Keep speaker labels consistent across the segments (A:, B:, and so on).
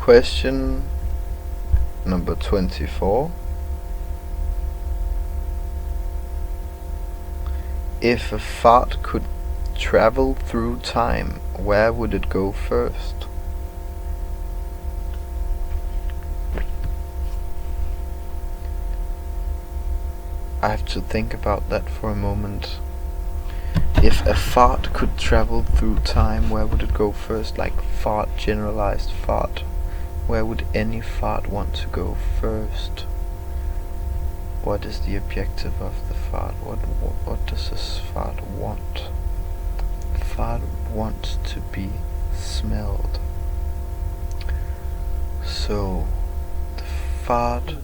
A: Question number 24. If a fart could travel through time, where would it go first? I have to think about that for a moment. If a fart could travel through time, where would it go first? Like fart, generalized fart. Where would any fart want to go first? What is the objective of the fart? What does this fart want? The fart wants to be smelled. So the fart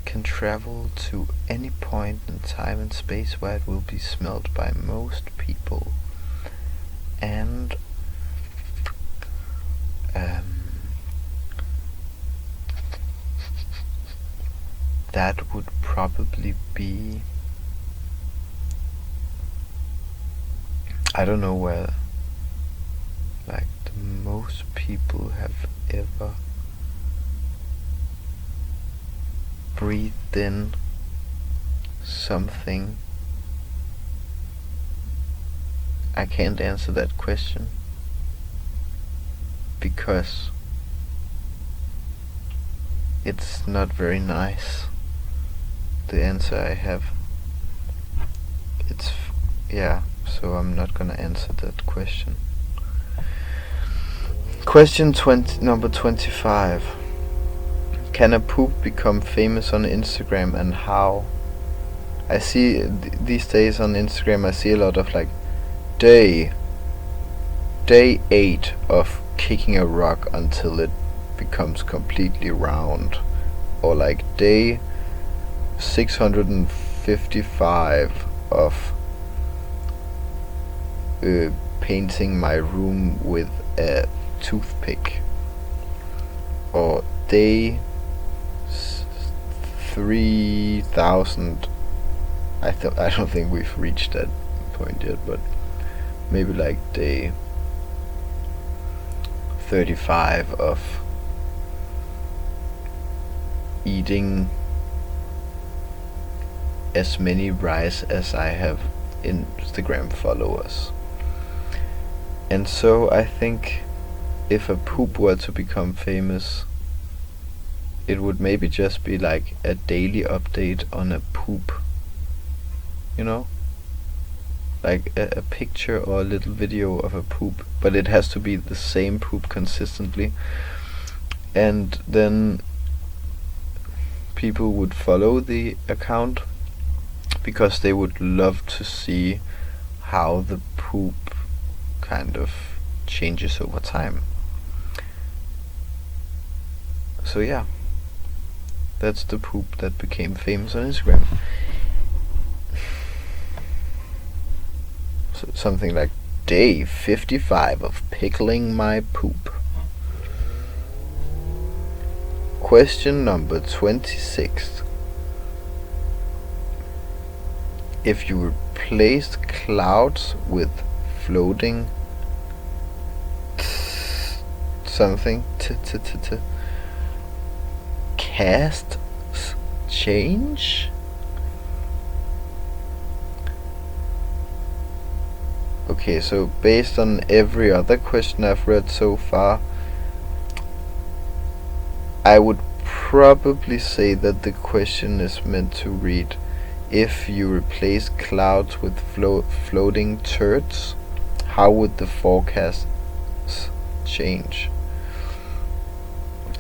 A: can travel to any point in time and space where it will be smelled by most people, and that would probably be, I don't know where like the most people have ever breathed in something. I can't answer that question because it's not very nice. The answer I have, so I'm not gonna answer that question. Question number 25. Can a poop become famous on Instagram, and how? I see these days on Instagram I see a lot of like day 8 of kicking a rock until it becomes completely round, or like day 655 of painting my room with a toothpick, or day 3000. I don't think we've reached that point yet, but maybe like day 35 of eating as many rice as I have Instagram followers. And so I think if a poop were to become famous, it would maybe just be like a daily update on a poop, you know, like a picture or a little video of a poop, but it has to be the same poop consistently, and then people would follow the account because they would love to see how the poop kind of changes over time. So yeah, that's the poop that became famous on Instagram. So something like day 55 of pickling my poop. Question number 26. If you replaced clouds with floating something cast change? Okay, so based on every other question I've read so far, I would probably say that the question is meant to read, if you replace clouds with floating turds, how would the forecasts change?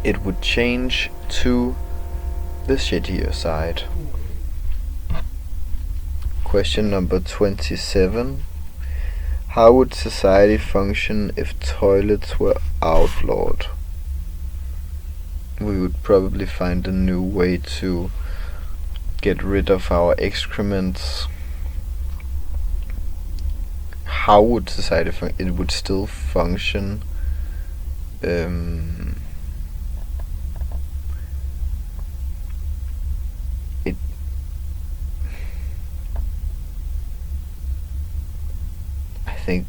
A: It would change to the shittier side. Question number 27. How would society function if toilets were outlawed? We would probably find a new way to get rid of our excrements. How would society function? It would still function. I think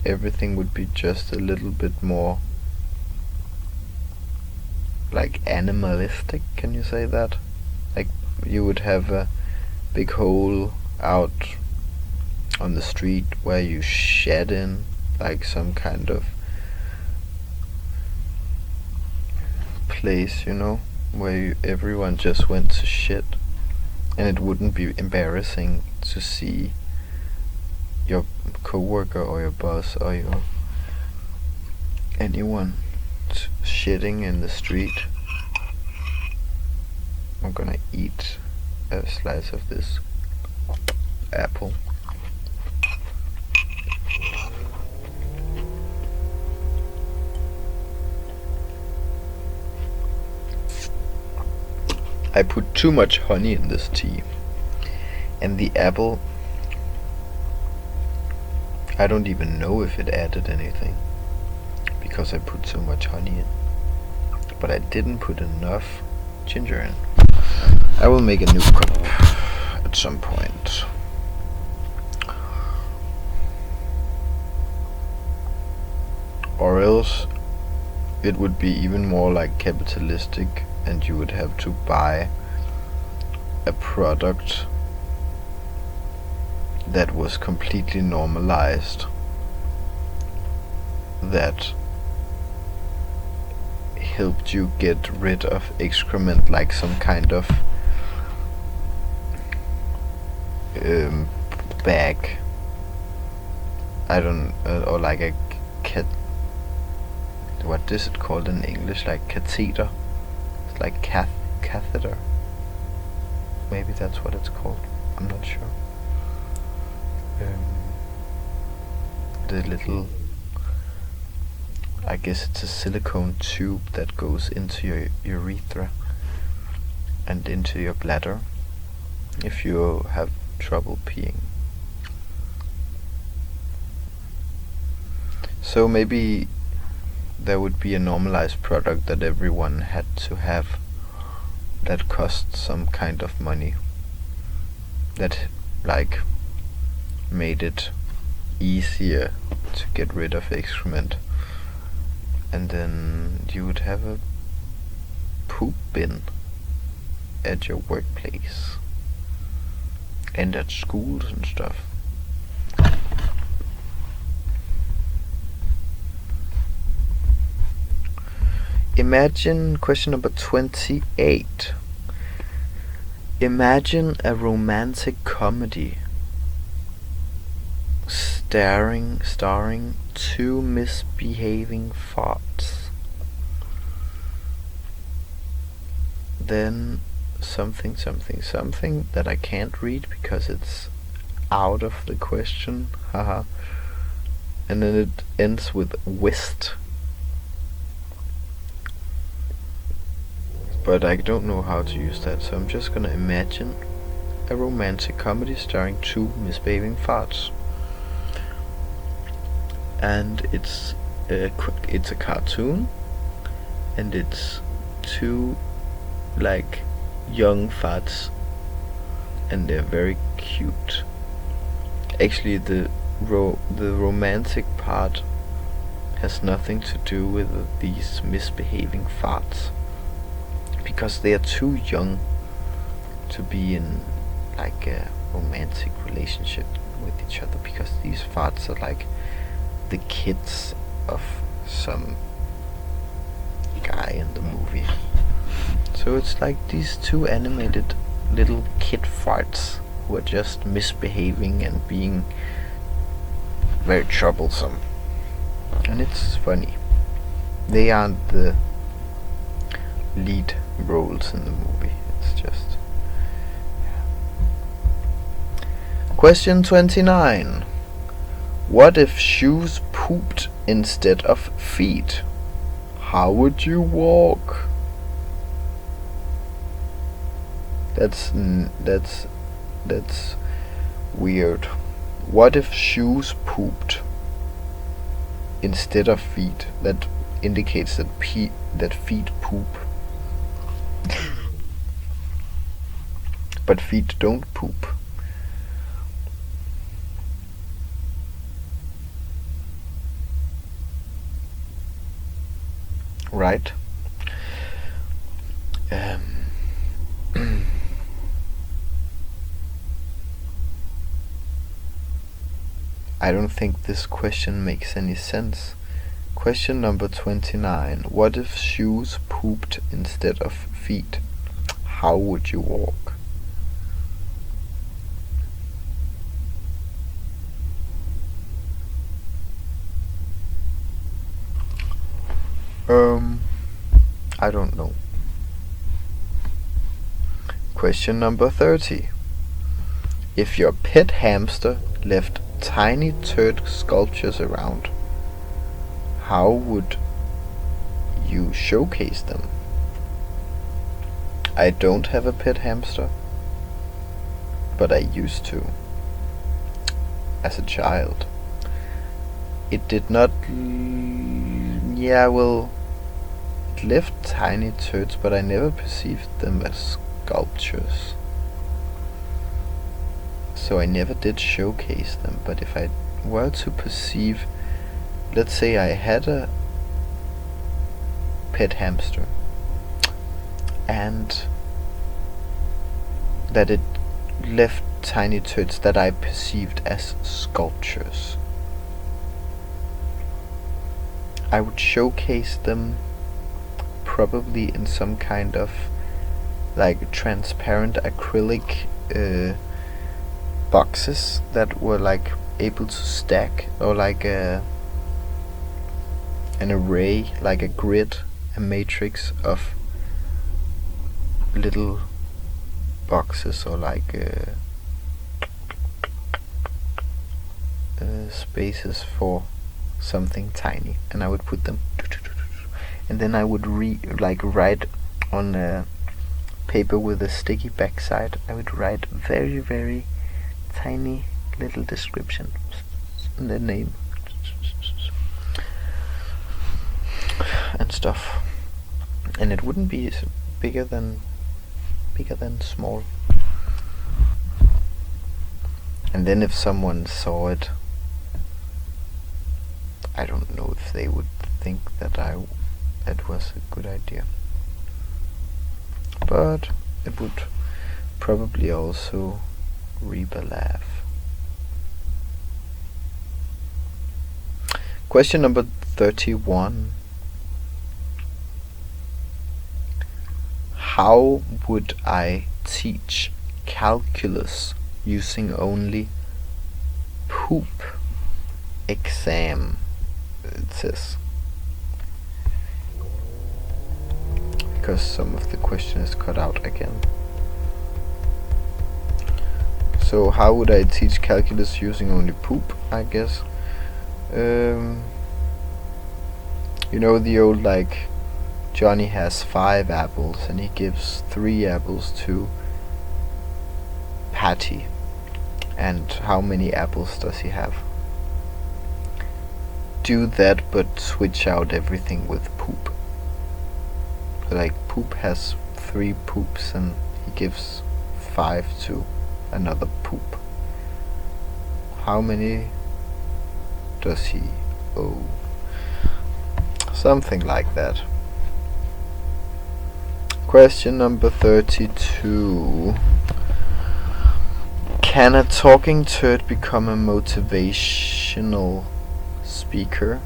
A: everything would be just a little bit more like animalistic, can you say that? Like you would have a big hole out on the street where you shed in, like some kind of place, where everyone just went to shit, and it wouldn't be embarrassing to see your coworker or your boss or anyone shitting in the street. I'm gonna eat a slice of this apple. I put too much honey in this tea, and the apple, I don't even know if it added anything because I put so much honey in, but I didn't put enough ginger in. I will make a new cup at some point. Or else it would be even more like capitalistic, and you would have to buy a product that was completely normalized, that helped you get rid of excrement, like some kind of bag. I don't, or like a cat. What is it called in English? Like catheter. It's like catheter. Maybe that's what it's called. I'm not sure. The little, I guess it's a silicone tube that goes into your urethra and into your bladder if you have trouble peeing. So maybe there would be a normalized product that everyone had to have, that cost some kind of money, that like made it easier to get rid of excrement, and then you would have a poop bin at your workplace and at schools and stuff. Imagine question number 28. Imagine a romantic comedy starring two misbehaving farts. Then something that I can't read because it's out of the question. Haha. And then it ends with whist. But I don't know how to use that, so I'm just gonna imagine a romantic comedy starring two misbehaving farts. And it's a cartoon, and it's two like young farts, and they're very cute. Actually, the romantic part has nothing to do with these misbehaving farts, because they are too young to be in like a romantic relationship with each other, because these farts are like the kids of some guy in the movie. So it's like these two animated little kid farts who are just misbehaving and being very troublesome. And it's funny. They aren't the lead roles in the movie. It's just... Question 29. What if shoes pooped instead of feet? How would you walk? That's weird. What if shoes pooped instead of feet? That indicates that feet poop. But feet don't poop. Right? Um, I don't think this question makes any sense. Question number 29. What if shoes pooped instead of feet? How would you walk? I don't know. Question number 30. If your pet hamster left tiny turd sculptures around, how would you showcase them? I don't have a pet hamster, but I used to, as a child. It did not. Yeah, well, it left tiny turds, but I never perceived them as sculptures. So I never did showcase them, but if I were to perceive, let's say I had a pet hamster and that it left tiny turds that I perceived as sculptures, I would showcase them probably in some kind of like transparent acrylic boxes that were like able to stack, or like an array, like a grid, a matrix of little boxes, or like spaces for something tiny, and I would put them, and then I would write on a paper with a sticky backside. I would write very, very tiny little description and the name and stuff, and it wouldn't be bigger than small. And then if someone saw it, I don't know if they would think that was a good idea, but it would probably also reap a laugh. Question number 31. How would I teach calculus using only poop? Exam, it says, because some of the question is cut out again. So how would I teach calculus using only poop, I guess? You know the old, like, Johnny has 5 apples and he gives 3 apples to Patty. And how many apples does he have? Do that, but switch out everything with poop. Like, poop has 3 poops and he gives 5 to another poop. How many does he owe? Something like that. Question number 32. Can a talking turd become a motivational speaker?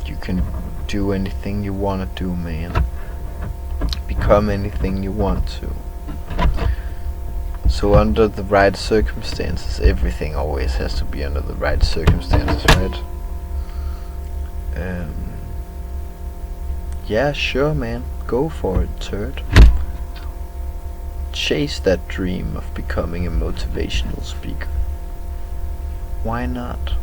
A: You can do anything you want to do, man. Become anything you want to. So under the right circumstances, everything always has to be under the right circumstances, right? Yeah, sure, man. Go for it, turd. Chase that dream of becoming a motivational speaker. Why not?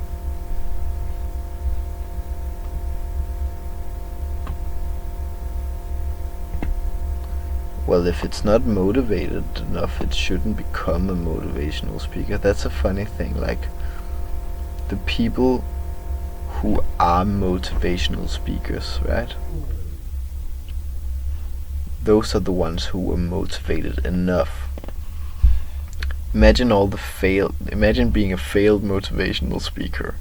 A: Well, if it's not motivated enough, it shouldn't become a motivational speaker. That's a funny thing. Like, the people who are motivational speakers, right? Those are the ones who were motivated enough. Imagine being a failed motivational speaker.